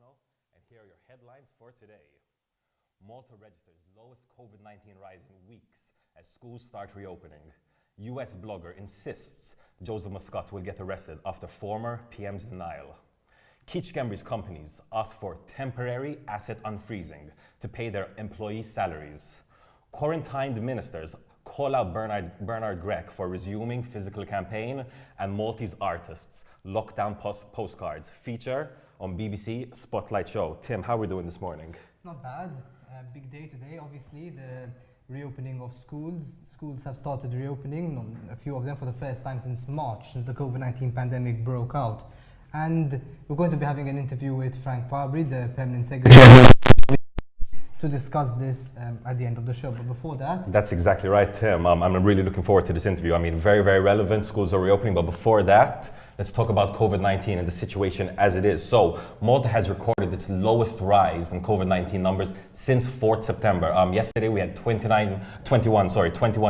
now, and here are your headlines for today. Malta registers lowest COVID-19 rise in weeks as schools start reopening. US blogger insists Joseph Muscat will get arrested after former PM's denial. SCHEMBRI'S companies ask for temporary asset unfreezing to pay their employees' salaries. Quarantined ministers call out Bernard GRECH for resuming physical campaign, and Maltese artists lockdown postcards feature on BBC Spotlight show. Tim, how are we doing this morning? Not bad. Big day today, obviously, the reopening of schools. Schools have started reopening, a few of them for the first time since March, since the COVID-19 pandemic broke out. And we're going to be having an interview with Frank Fabri, the permanent secretary, to discuss this at the end of the show. But before that... That's exactly right, Tim. I'm really looking forward to this interview. I mean, very, very relevant. Schools are reopening. But before that, let's talk about COVID-19 and the situation as it is. So Malta has recorded its lowest rise in COVID-19 numbers since 4th September. Yesterday, we had 21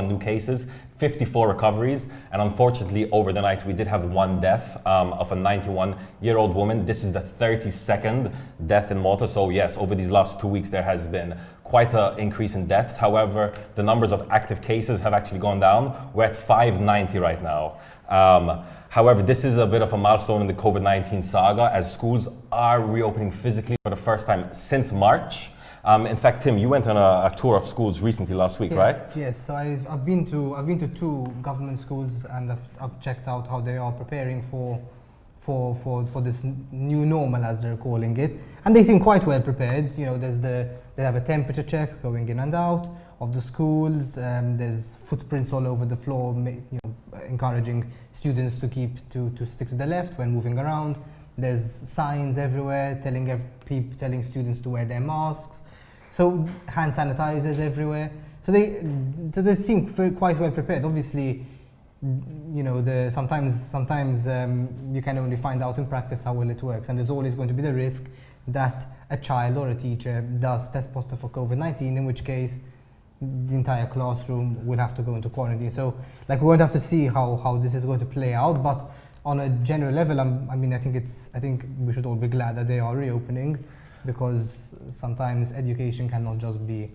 new cases, 54 recoveries. And unfortunately, over the night, we did have one death of a 91-year-old woman. This is the 32nd death in Malta. So yes, over these last 2 weeks, there has been quite an increase in deaths. However, the numbers of active cases have actually gone down. We're at 590 right now. However, this is a bit of a milestone in the COVID-19 saga as schools are reopening physically for the first time since March. In fact, Tim, you went on a tour of schools recently last week, right? Yes. So I've been to 2 government schools, and I've checked out how they are preparing for this new normal, as they're calling it, and they seem quite well prepared. You know, they have a temperature check going in and out of the schools. There's footprints all over the floor, encouraging students to stick to the left when moving around. There's signs everywhere telling students to wear their masks. So hand sanitizers everywhere. So they seem quite well prepared. Obviously, you know, sometimes you can only find out in practice how well it works, and there's always going to be the risk that a child or a teacher does test positive for COVID-19, in which case the entire classroom will have to go into quarantine. So, like, we're going to have to see how this is going to play out. But on a general level, I think we should all be glad that they are reopening, because sometimes education cannot just be.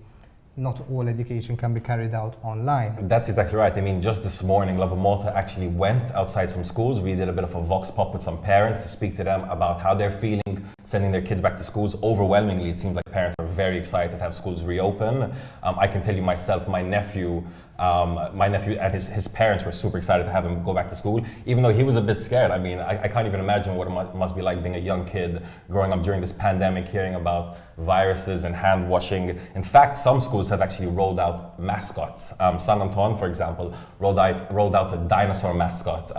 Not all education can be carried out online. That's exactly right. I mean, just this morning, Lovin Malta actually went outside some schools. We did a bit of a vox pop with some parents to speak to them about how they're feeling sending their kids back to schools. Overwhelmingly, it seems like parents are very excited to have schools reopen. I can tell you myself, my nephew and his parents were super excited to have him go back to school, even though he was a bit scared. I mean, I can't even imagine what it must be like being a young kid growing up during this pandemic, hearing about viruses and hand washing. In fact, some schools have actually rolled out mascots. San Anton, for example, rolled out a dinosaur mascot,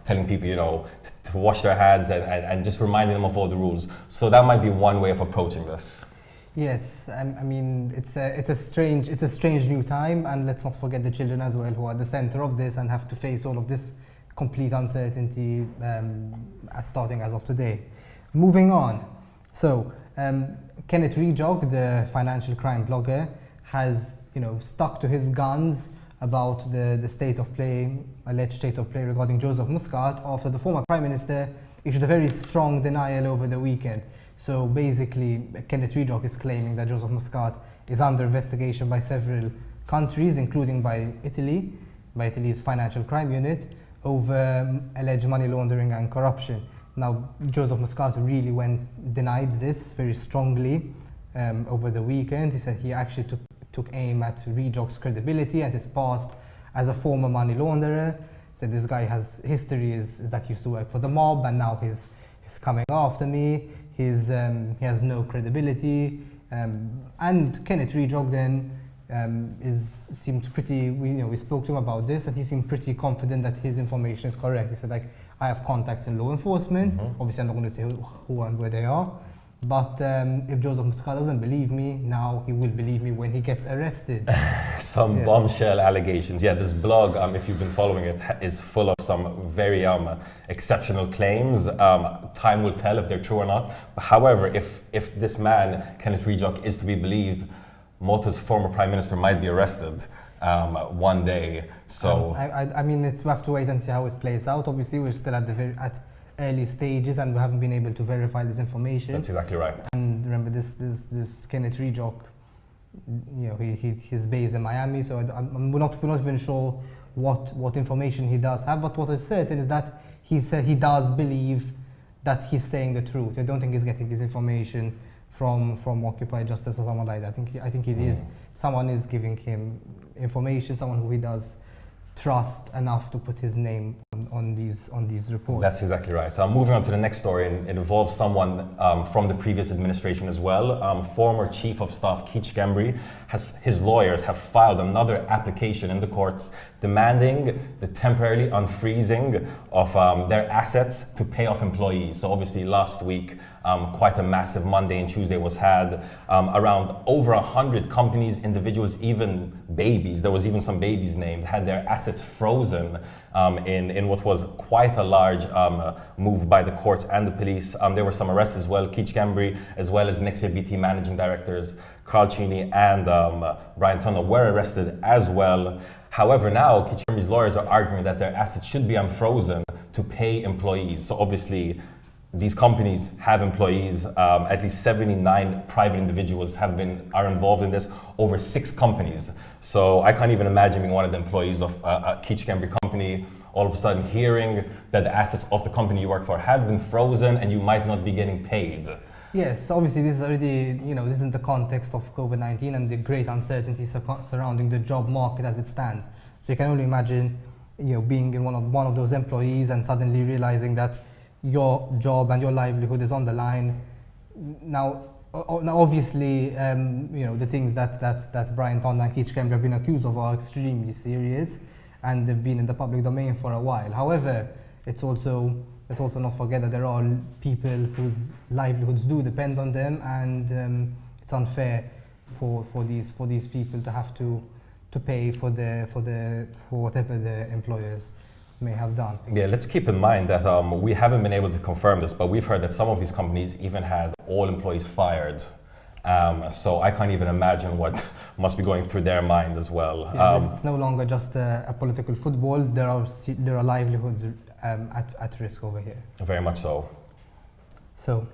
telling people, you know, to wash their hands and just reminding them of all the rules. So that might be one way of approaching this. Yes, I mean, it's a strange new time, and let's not forget the children as well, who are the center of this and have to face all of this complete uncertainty starting as of today. Moving on, so Kenneth Rejog, the financial crime blogger, has stuck to his guns about the alleged state of play regarding Joseph Muscat after the former Prime Minister issued a very strong denial over the weekend. So basically, Kenneth Rejog is claiming that Joseph Muscat is under investigation by several countries, including by Italy's financial crime unit, over alleged money laundering and corruption. Now, Joseph Muscat really denied this very strongly over the weekend. He said he actually took aim at Rejog's credibility and his past as a former money launderer. Said this guy has history is that he used to work for the mob, and now he's coming after me. He has no credibility, and Kenneth Rejog then seemed pretty. We spoke to him about this, and he seemed pretty confident that his information is correct. He said, like, I have contacts in law enforcement. Obviously, I'm not going to say who and where they are. But if Joseph Muscat doesn't believe me, now he will believe me when he gets arrested. Some bombshell allegations. Yeah, this blog, if you've been following it, is full of some very exceptional claims. Time will tell if they're true or not. However, if this man, Kenneth Rejog, is to be believed, Malta's former Prime Minister might be arrested one day. So I mean, we have to wait and see how it plays out. Obviously, we're still at early stages, and we haven't been able to verify this information. That's exactly right. And remember, this Kenneth Rejock, he's based in Miami, so we're not even sure what information he does have. But what is certain is that he said he does believe that he's saying the truth. I don't think he's getting his information from Occupy Justice or someone like that. I think it is someone is giving him information, someone who he does trust enough to put his name on these reports. That's exactly right. Moving on to the next story, and it involves someone from the previous administration as well. Former Chief of Staff Keith Schembri, his lawyers have filed another application in the courts demanding the temporarily unfreezing of their assets to pay off employees. So obviously last week, quite a massive Monday and Tuesday was had. Around over 100 companies, individuals, even babies, there was even some babies named, had their assets frozen in what was quite a large move by the courts and the police. There were some arrests as well. Keith Schembri, as well as Nexia BT managing directors Carl Cheney and Brian Tunnell were arrested as well. However, now Keith Schembri's lawyers are arguing that their assets should be unfrozen to pay employees. So obviously, these companies have employees. At least 79 private individuals are involved in this. Over 6 companies. So I can't even imagine being one of the employees of a Keith Schembri company. All of a sudden, hearing that the assets of the company you work for have been frozen and you might not be getting paid. Yes, obviously this is already, this is in the context of COVID-19 and the great uncertainty surrounding the job market as it stands. So you can only imagine, being in one of those employees and suddenly realizing that your job and your livelihood is on the line. Now obviously, the things that Brian Tunnell and Keith Schembri have been accused of are extremely serious, and they've been in the public domain for a while. However, let's also not forget that there are people whose livelihoods do depend on them, and it's unfair for these people to have to pay for whatever the employers may have done. Yeah, let's keep in mind that we haven't been able to confirm this, but we've heard that some of these companies even had all employees fired. So I can't even imagine what must be going through their mind as well. Yeah, it's no longer just a political football. There are livelihoods at risk over here. Very much so. So,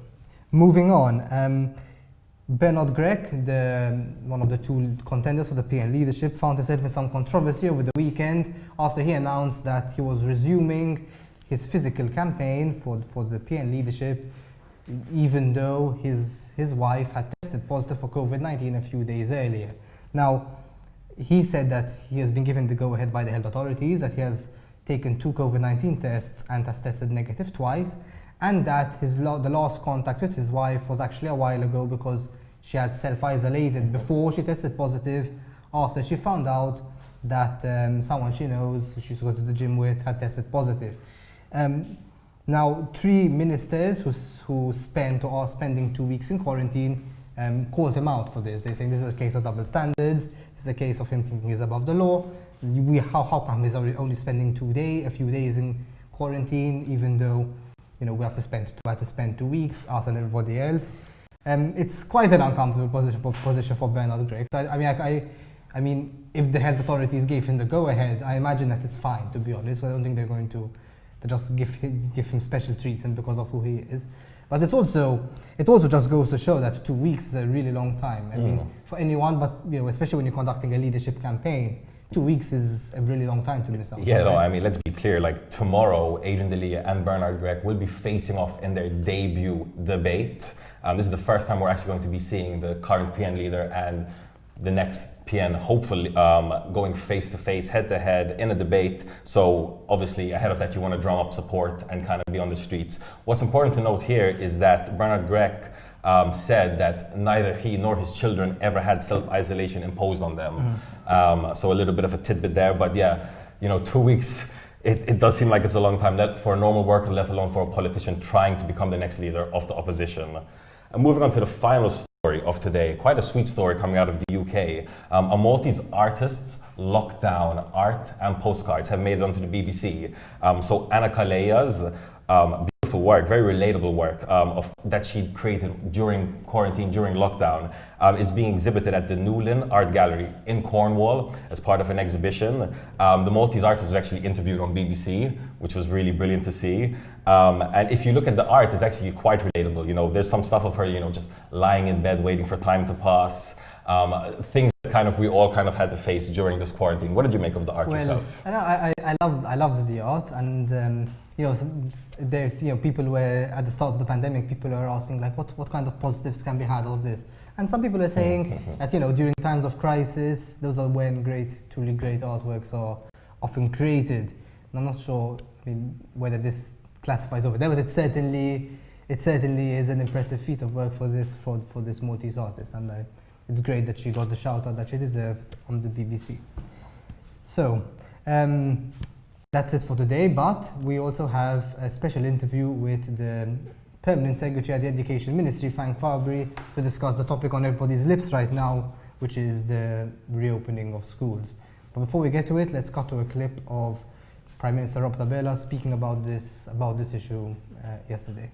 moving on. Bernard Grech, one of the 2 contenders for the PN leadership, found himself in some controversy over the weekend after he announced that he was resuming his physical campaign for the PN leadership, even though his wife had tested positive for COVID-19 a few days earlier. Now, he said that he has been given the go-ahead by the health authorities, that he has taken 2 COVID-19 tests and has tested negative twice, and that the last contact with his wife was actually a while ago because she had self-isolated before she tested positive, after she found out that someone she knows, she used to go to the gym with, had tested positive. Now, 3 ministers who are spending 2 weeks in quarantine called him out for this. They're saying this is a case of double standards, this is a case of him thinking he's above the law. How come he's only spending a few days in quarantine, even though we had to spend 2 weeks, us and everybody else. It's quite an uncomfortable position for Bernard Grech. So I mean, if the health authorities gave him the go-ahead, I imagine that it's fine, to be honest. I don't think they're going to just give him special treatment because of who he is. But it also just goes to show that 2 weeks is a really long time. I mean, for anyone, but especially when you're conducting a leadership campaign, 2 weeks is a really long time to miss out. Yeah, right? No, I mean, let's be clear. Like tomorrow, Adrian D'Elia and Bernard Grech will be facing off in their debut debate. This is the first time we're actually going to be seeing the current PN leader and the next PN, hopefully going face-to-face, head-to-head in a debate. So obviously, ahead of that, you want to drum up support and kind of be on the streets. What's important to note here is that Bernard Grech said that neither he nor his children ever had self-isolation imposed on them. So a little bit of a tidbit there, but yeah, 2 weeks, it does seem like it's a long time for a normal worker, let alone for a politician trying to become the next leader of the opposition. And moving on to the final story of today, quite a sweet story coming out of the UK. A Maltese artist's lockdown art and postcards have made it onto the BBC. So Anna Kalea's beautiful beautiful work, very relatable work that she created during quarantine, during lockdown, is being exhibited at the Newlyn Art Gallery in Cornwall as part of an exhibition. The Maltese artist was actually interviewed on BBC, which was really brilliant to see. And if you look at the art, it's actually quite relatable. You know, there's some stuff of her, you know, just lying in bed waiting for time to pass. Things that we all kind of had to face during this quarantine. What did you make of the art yourself? I loved the art, and you know, people were at the start of the pandemic. People were asking like, what kind of positives can be had out of this? And some people are saying that, you know, during times of crisis, those are when truly great artworks are often created. And I'm not sure, I mean, whether this classifies over there, but it certainly is an impressive feat of work for this Maltese artist, and it's great that she got the shout out that she deserved on the BBC. So that's it for today, but we also have a special interview with the Permanent Secretary at the Education Ministry, Fabri, to discuss the topic on everybody's lips right now, which is the reopening of schools. But before we get to it, let's cut to a clip of Prime Minister Rob Tabela speaking about this issue yesterday.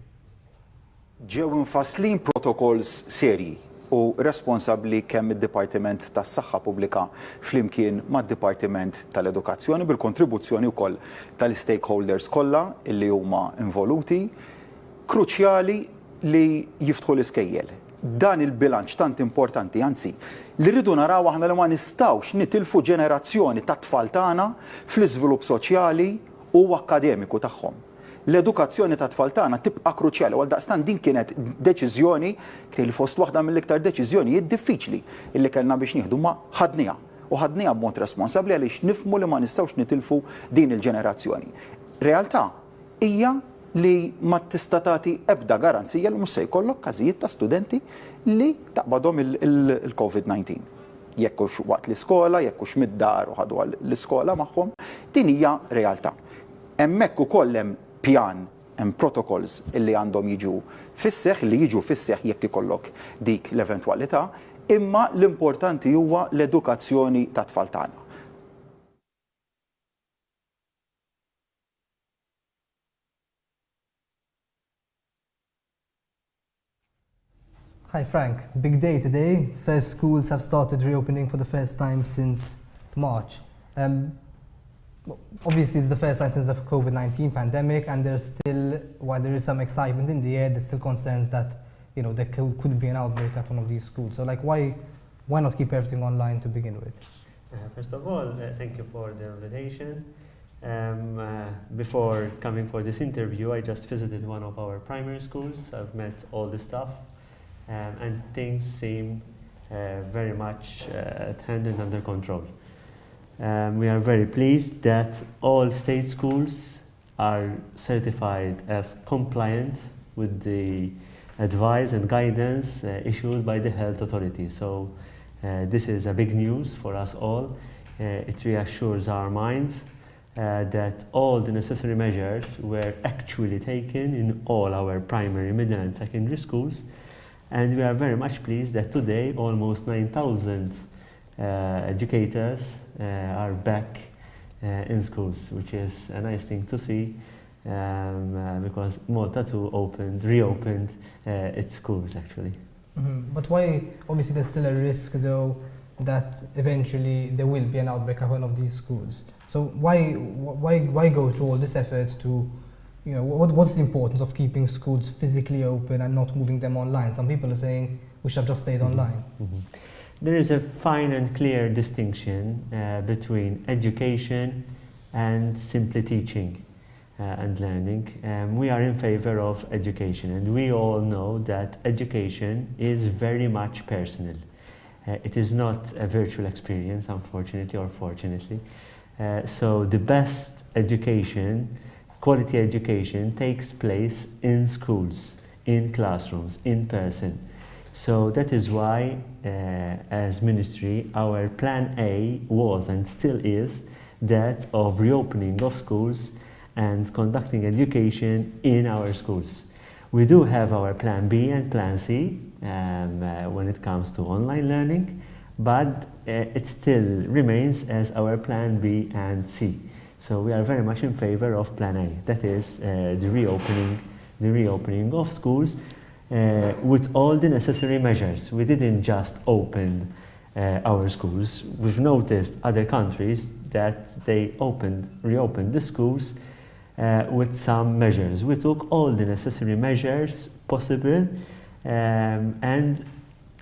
Ġew infaslin protokolls serji u responsabbli kemm id-Dipartiment tas-Saħħa Pubblika flimkien mad-Dipartiment tal-Edukazzjoni bil-kontribuzzjoni wkoll tal-stakeholders kollha illi huma involuti, kruċjali li jiftħu l-iskejjel. Dan il-bilanċ tant importanti, anzi, li rridu naraw aħna li ma nistgħux nitilfu ġenerazzjoni ta' tfal tagħna fl-iżvilupp soċjali u akkademiku tagħhom. L-edukazzjoni ta' tfal tagħna tibqa' kruċjali, għal daqstant din kienet deċiżjoni li fost waħda mill-iktar deċiżjonijiet diffiċli illi kellna biex nieħdu ma ħadniha. U ħadniha b'mod responsabbli għaliex nifhmu li ma nistgħux nitilfu din il-ġenerazzjoni. Realtà hija li ma tista' tagħti ebda garanzija li mhux se jkollok każijiet ta' studenti li taqbadhom il-COVID-19. Jekk hux waqt l-iskola, jekk hux mid-dar u ħadu l-iskola magħhom, din hija realtà. Hemmhekk ukoll hemm pjan, hemm protocolls illi għandhom jiġu fis-seħħ jekk ikollok dik l-eventwalità, imma l-importanti huwa l-edukazzjoni ta' tfal tagħna. Hi Frank, big day today. First schools have started reopening for the first time since March. Obviously it's the first time since the COVID-19 pandemic, and there's still, while there is some excitement in the air, there's still concerns that, you know, there could be an outbreak at one of these schools. So like why not keep everything online to begin with? First of all, thank you for the invitation. Before coming for this interview, I just visited one of our primary schools. I've met all the staff. And things seem very much at hand and under control. We are very pleased that all state schools are certified as compliant with the advice and guidance issued by the health authority. So this is a big news for us all. It reassures our minds that all the necessary measures were actually taken in all our primary, middle and secondary schools. And we are very much pleased that today almost 9,000 educators are back in schools, which is a nice thing to see because Malta too reopened its schools actually. Mm-hmm. But why, obviously there's still a risk though that eventually there will be an outbreak at one of these schools. So why go through all this effort to, you know, what's the importance of keeping schools physically open and not moving them online? Some people are saying we should have just stayed online. Mm-hmm. There is a fine and clear distinction between education and simply teaching and learning. We are in favor of education, and we all know that education is very much personal. It is not a virtual experience, unfortunately or fortunately. So the best education, quality education, takes place in schools, in classrooms, in person. So that is why, as ministry, our plan A was and still is that of reopening of schools and conducting education in our schools. We do have our plan B and plan C when it comes to online learning, but it still remains as our plan B and C. So we are very much in favor of plan A, that is the reopening the reopening of schools with all the necessary measures. We didn't just open our schools. We've noticed other countries that they reopened the schools with some measures. We took all the necessary measures possible, and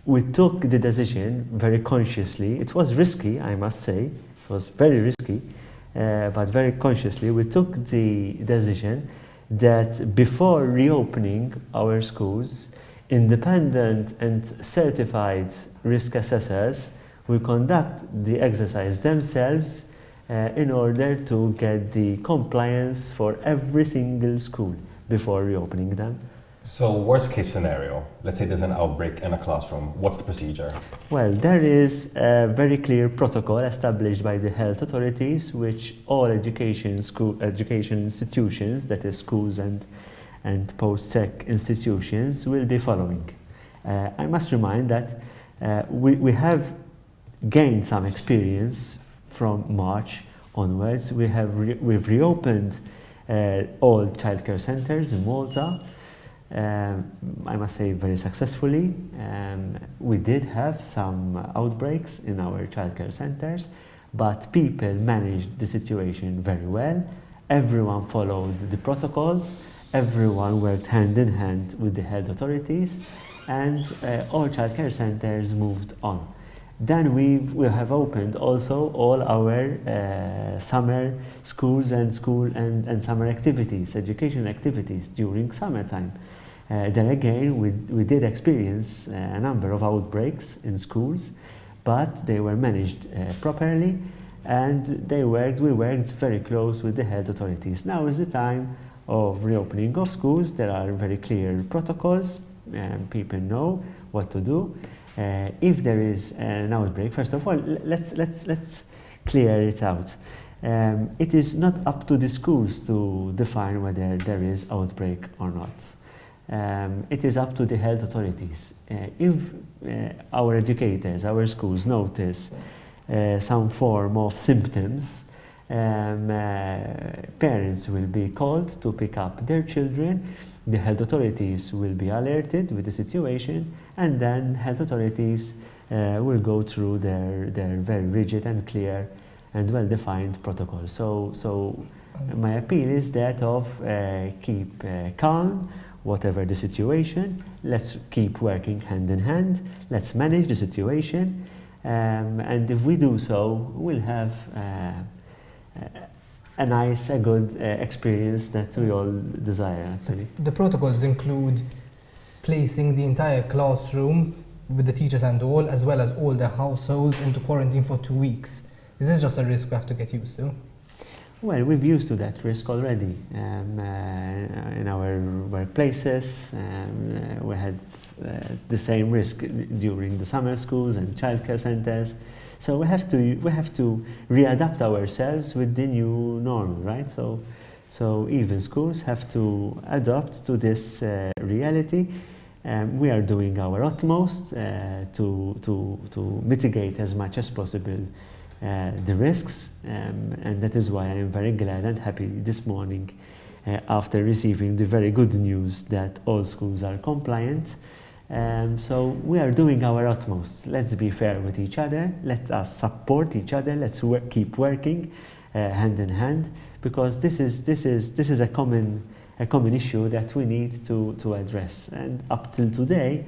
we took the decision very consciously. It was risky, I must say. It was very risky, but very consciously we took the decision that before reopening our schools, independent and certified risk assessors will conduct the exercise themselves in order to get the compliance for every single school before reopening them. So worst case scenario, let's say there's an outbreak in a classroom, what's the procedure? Well, there is a very clear protocol established by the health authorities, which all education institutions, that is schools and post-sec institutions, will be following. I must remind that we have gained some experience from March onwards. We've reopened all childcare centers in Malta. I must say very successfully. We did have some outbreaks in our childcare centers, but people managed the situation very well. Everyone followed the protocols, everyone worked hand in hand with the health authorities, and all childcare centers moved on. Then we have opened also all our summer schools and summer activities, educational activities during summertime. Then again, we did experience a number of outbreaks in schools, but they were managed properly, and we worked very close with the health authorities. Now is the time of reopening of schools. There are very clear protocols, and people know what to do. If there is an outbreak, first of all, let's clear it out. It is not up to the schools to define whether there is outbreak or not. It is up to the health authorities. If our educators, our schools notice some form of symptoms, parents will be called to pick up their children. The health authorities will be alerted with the situation, and then health authorities will go through their very rigid and clear and well-defined protocols. So my appeal is that of keep calm, whatever the situation. Let's keep working hand in hand. Let's manage the situation, and if we do so, we'll have a good experience that we all desire, actually. The protocols include placing the entire classroom with the teachers and all, as well as all the households, into quarantine for 2 weeks. Is this just a risk we have to get used to? Well, we've used to that risk already. In our workplaces, we had the same risk during the summer schools and childcare centers. So we have to readapt ourselves with the new normal, right? So even schools have to adapt to this reality. We are doing our utmost to mitigate as much as possible the risks, and that is why I am very glad and happy this morning after receiving the very good news that all schools are compliant. So we are doing our utmost. Let's be fair with each other. Let us support each other. Let's keep working hand in hand, because this is a common issue that we need to address. And up till today,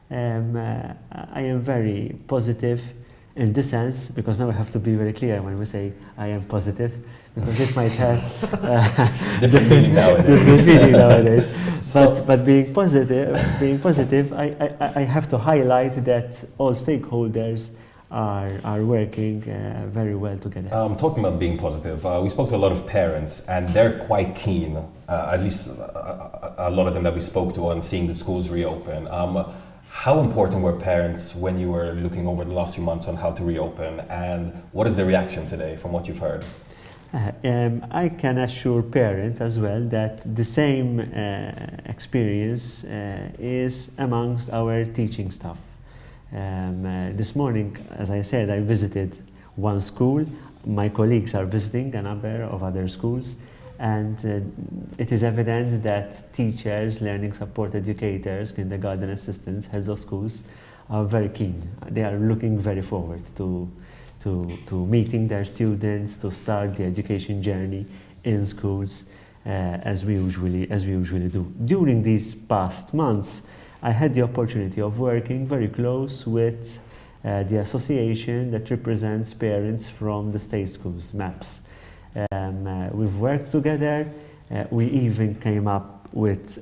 I am very positive in this sense, because now I have to be very clear when we say I am positive, because it might have different meaning nowadays. But being positive, I have to highlight that all stakeholders are working very well together. Talking about being positive, we spoke to a lot of parents, and they're quite keen, at least a lot of them that we spoke to, on seeing the schools reopen. How important were parents when you were looking over the last few months on how to reopen, and what is the reaction today from what you've heard? I can assure parents as well that the same experience is amongst our teaching staff. This morning, as I said, I visited one school. My colleagues are visiting a number of other schools, And it is evident that teachers, learning support educators, kindergarten assistants, heads of schools are very keen. They are looking very forward to meeting their students, to start the education journey in schools as we usually do. During these past months, I had the opportunity of working very close with the association that represents parents from the state schools, MAPS. We've worked together. We even came up with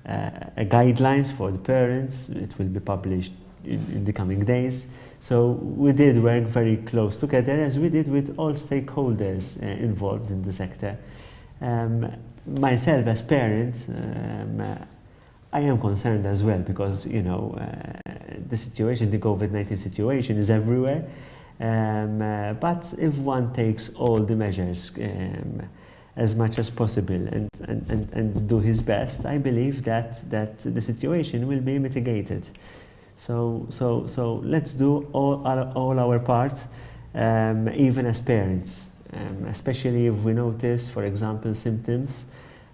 guidelines for the parents. It will be published in the coming days. So we did work very close together, as we did with all stakeholders involved in the sector. Myself as parent, I am concerned as well, because the situation, the COVID-19 situation is everywhere. But if one takes all the measures as much as possible and do his best, I believe that the situation will be mitigated. So let's do all our part, even as parents, especially if we notice, for example, symptoms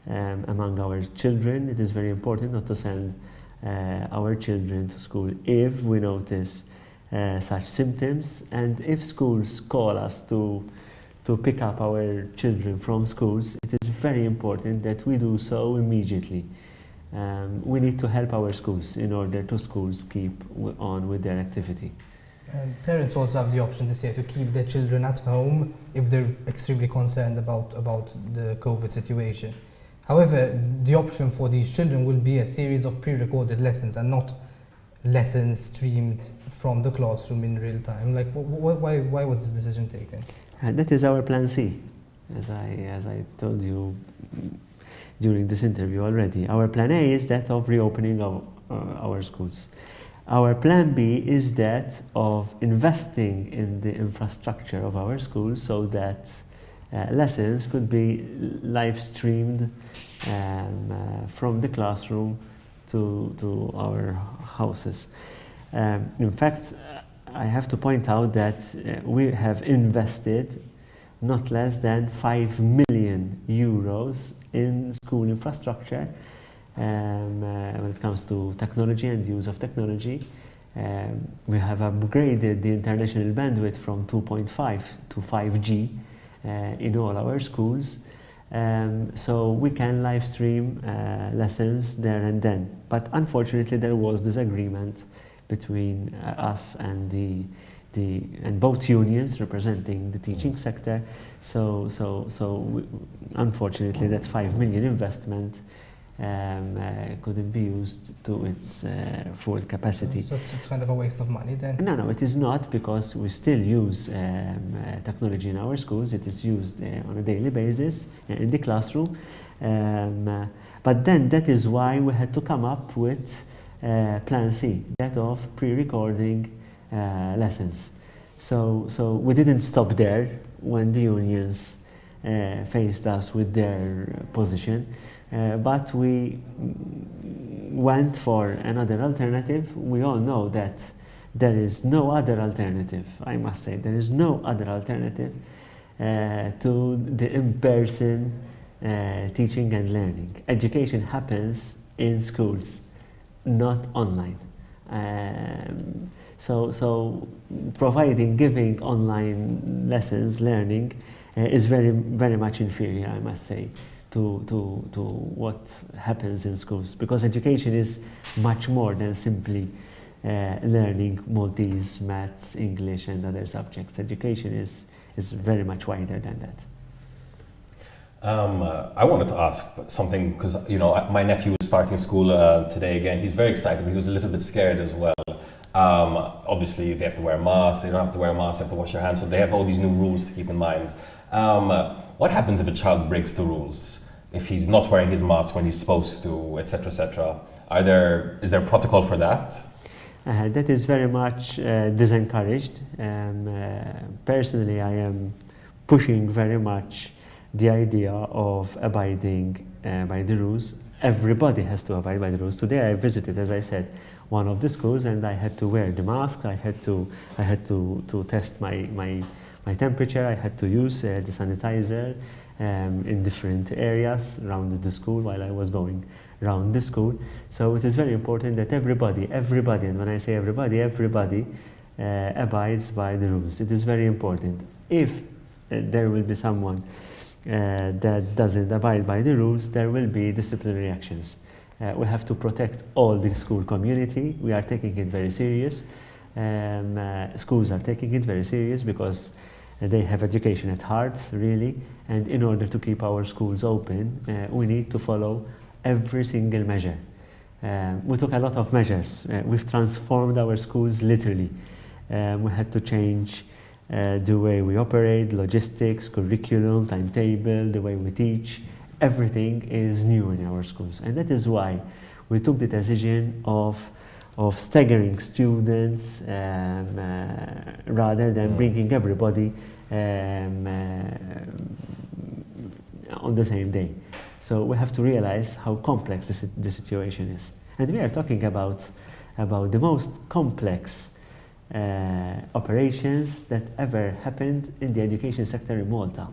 among our children. It is very important not to send our children to school if we notice such symptoms, and if schools call us to pick up our children from schools, it is very important that we do so immediately. We need to help our schools in order to schools keep on with their activity. Parents also have the option this year to keep their children at home if they're extremely concerned about the COVID situation. However, the option for these children will be a series of pre-recorded lessons and not lessons streamed from the classroom in real time. Like, why was this decision taken? That is our plan C, as I told you during this interview already. Our plan A is that of reopening our schools. Our plan B is that of investing in the infrastructure of our schools so that lessons could be live streamed from the classroom to our houses. In fact, I have to point out that we have invested not less than 5 million euros in school infrastructure when it comes to technology and use of technology. We have upgraded the international bandwidth from 2.5 to 5G in all our schools. So we can live stream lessons there and then. But unfortunately, there was disagreement between us and both unions representing the teaching sector. So unfortunately, that 5 million investment couldn't be used to its full capacity. So it's kind of a waste of money then? No, it is not, because we still use technology in our schools. It is used on a daily basis in the classroom. But then that is why we had to come up with Plan C, that of pre-recording lessons. So we didn't stop there when the unions faced us with their position. But we went for another alternative. We all know that there is no other alternative, I must say, there is no other alternative to the in-person teaching and learning. Education happens in schools, not online. So giving online lessons, learning, is very, very much inferior, I must say, to what happens in schools, because education is much more than simply learning Maltese, maths, English and other subjects. Education is very much wider than that. I wanted to ask something, because my nephew is starting school today again. He's very excited, but he was a little bit scared as well. Obviously they have to wear a mask, they don't have to wear a mask, they have to wash their hands, so they have all these new rules to keep in mind. What happens if a child breaks the rules? If he's not wearing his mask when he's supposed to, etc., etc.? Is there a protocol for that? That is very much disencouraged. Personally, I am pushing very much the idea of abiding by the rules. Everybody has to abide by the rules. Today I visited, as I said, one of the schools, and I had to wear the mask. I had to test my temperature. I had to use the sanitizer. in different areas around the school while I was going around the school. So it is very important that everybody, and when I say everybody abides by the rules. It is very important. If there will be someone that doesn't abide by the rules, there will be disciplinary actions. We have to protect all the school community. We are taking it very serious. Schools are taking it very serious because they have education at heart, really. And in order to keep our schools open, we need to follow every single measure. We took a lot of measures. We've transformed our schools literally. We had to change the way we operate, logistics, curriculum, timetable, the way we teach. Everything is new in our schools. And that is why we took the decision of staggering students rather than bringing everybody on the same day. So we have to realize how complex the situation is. And we are talking about the most complex operations that ever happened in the education sector in Malta.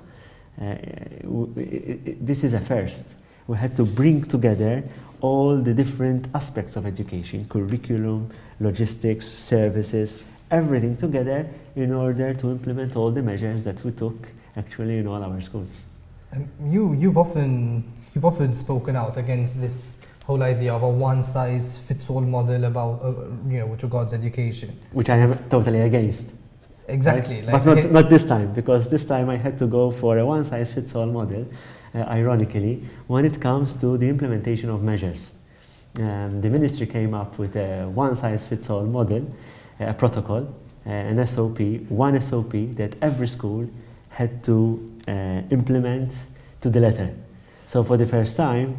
This is a first. We had to bring together all the different aspects of education, curriculum, logistics, services, everything together in order to implement all the measures that we took actually in all our schools. You've often spoken out against this whole idea of a one-size-fits-all model about, with regards to education. Which I am totally against. Exactly. Right? But not this time, because this time I had to go for a one-size-fits-all model, ironically, when it comes to the implementation of measures. The ministry came up with a one-size-fits-all model, a protocol, an SOP, one SOP that every school had to implement to the letter. So for the first time,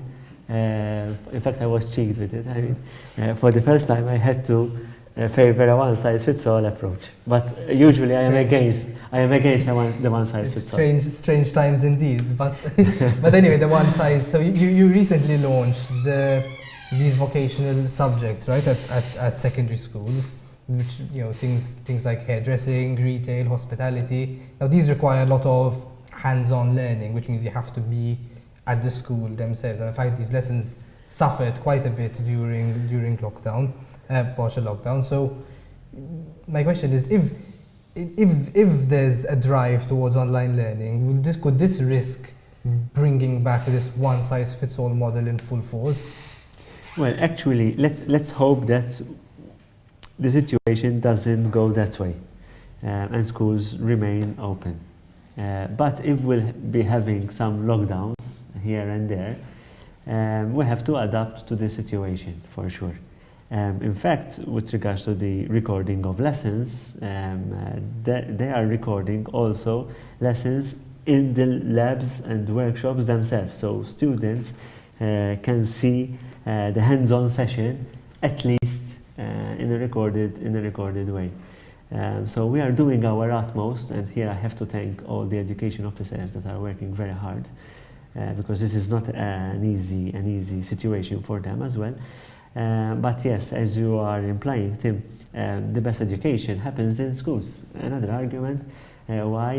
in fact I was cheeked with it, for the first time I had to favor a one-size-fits-all approach. But usually I am against the one-size-fits-all. Strange times indeed. But but anyway, the one size. So you recently launched these vocational subjects, right, at secondary schools, which things like hairdressing, retail, hospitality. Now these require a lot of hands-on learning, which means you have to be at the school themselves. And in fact, these lessons suffered quite a bit during lockdown, partial lockdown. So my question is, if there's a drive towards online learning, could this risk bringing back this one-size-fits-all model in full force? Well, actually, let's hope that the situation doesn't go that way and schools remain open. But if we'll be having some lockdowns here and there, we have to adapt to the situation for sure. In fact, with regards to the recording of lessons, they are recording also lessons in the labs and workshops themselves. So students can see the hands-on session at least in a recorded way. So we are doing our utmost, and here I have to thank all the education officers that are working very hard, because this is not an easy situation for them as well. But yes, as you are implying, Tim, the best education happens in schools. Another argument why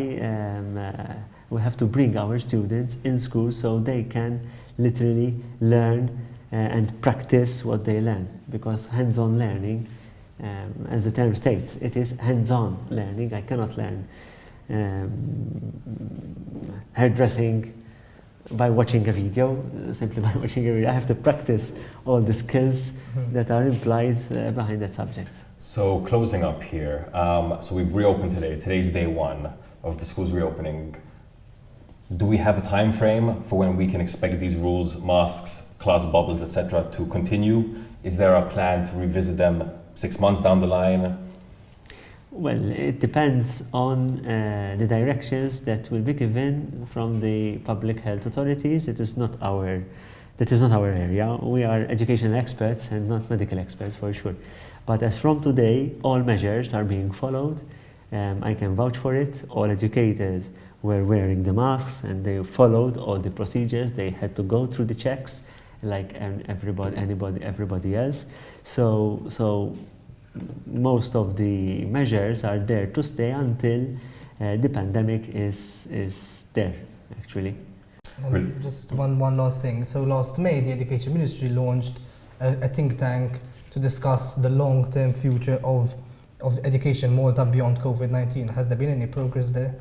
we have to bring our students in school so they can literally learn and practice what they learn, because hands-on learning, as the term states, it is hands-on learning. I cannot learn hairdressing by watching a video, simply by watching a video. I have to practice all the skills that are implied behind that subject. So closing up here, so we've reopened today. Today's day one of the schools reopening. Do we have a time frame for when we can expect these rules, masks, class bubbles, etc., to continue? Is there a plan to revisit them 6 months down the line? Well, it depends on the directions that will be given from the public health authorities. That is not our area. We are educational experts and not medical experts for sure. But as from today, all measures are being followed. I can vouch for it. All educators were wearing the masks and they followed all the procedures. They had to go through the checks like everybody else. So most of the measures are there to stay until the pandemic is there, actually. Just one last thing. So last May, the Education Ministry launched a think tank to discuss the long-term future of education in Malta beyond COVID-19. Has there been any progress there?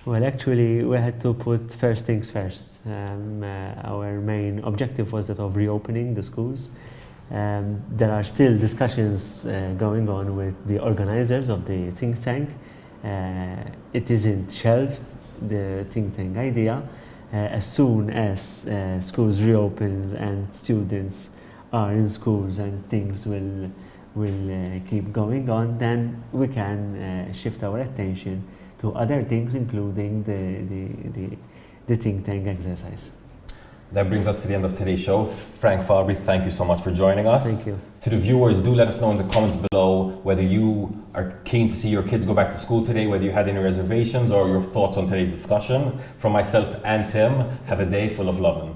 Well, actually, we had to put first things first. Our main objective was that of reopening the schools. There are still discussions going on with the organizers of the think tank. It isn't shelved, the think tank idea. As soon as schools reopen and students are in schools and things will keep going on, then we can shift our attention to other things, including the think tank exercise. That brings us to the end of today's show. Frank, Fabri, thank you so much for joining us. Thank you. To the viewers, do let us know in the comments below whether you are keen to see your kids go back to school today, whether you had any reservations or your thoughts on today's discussion. From myself and Tim, have a day full of lovin'.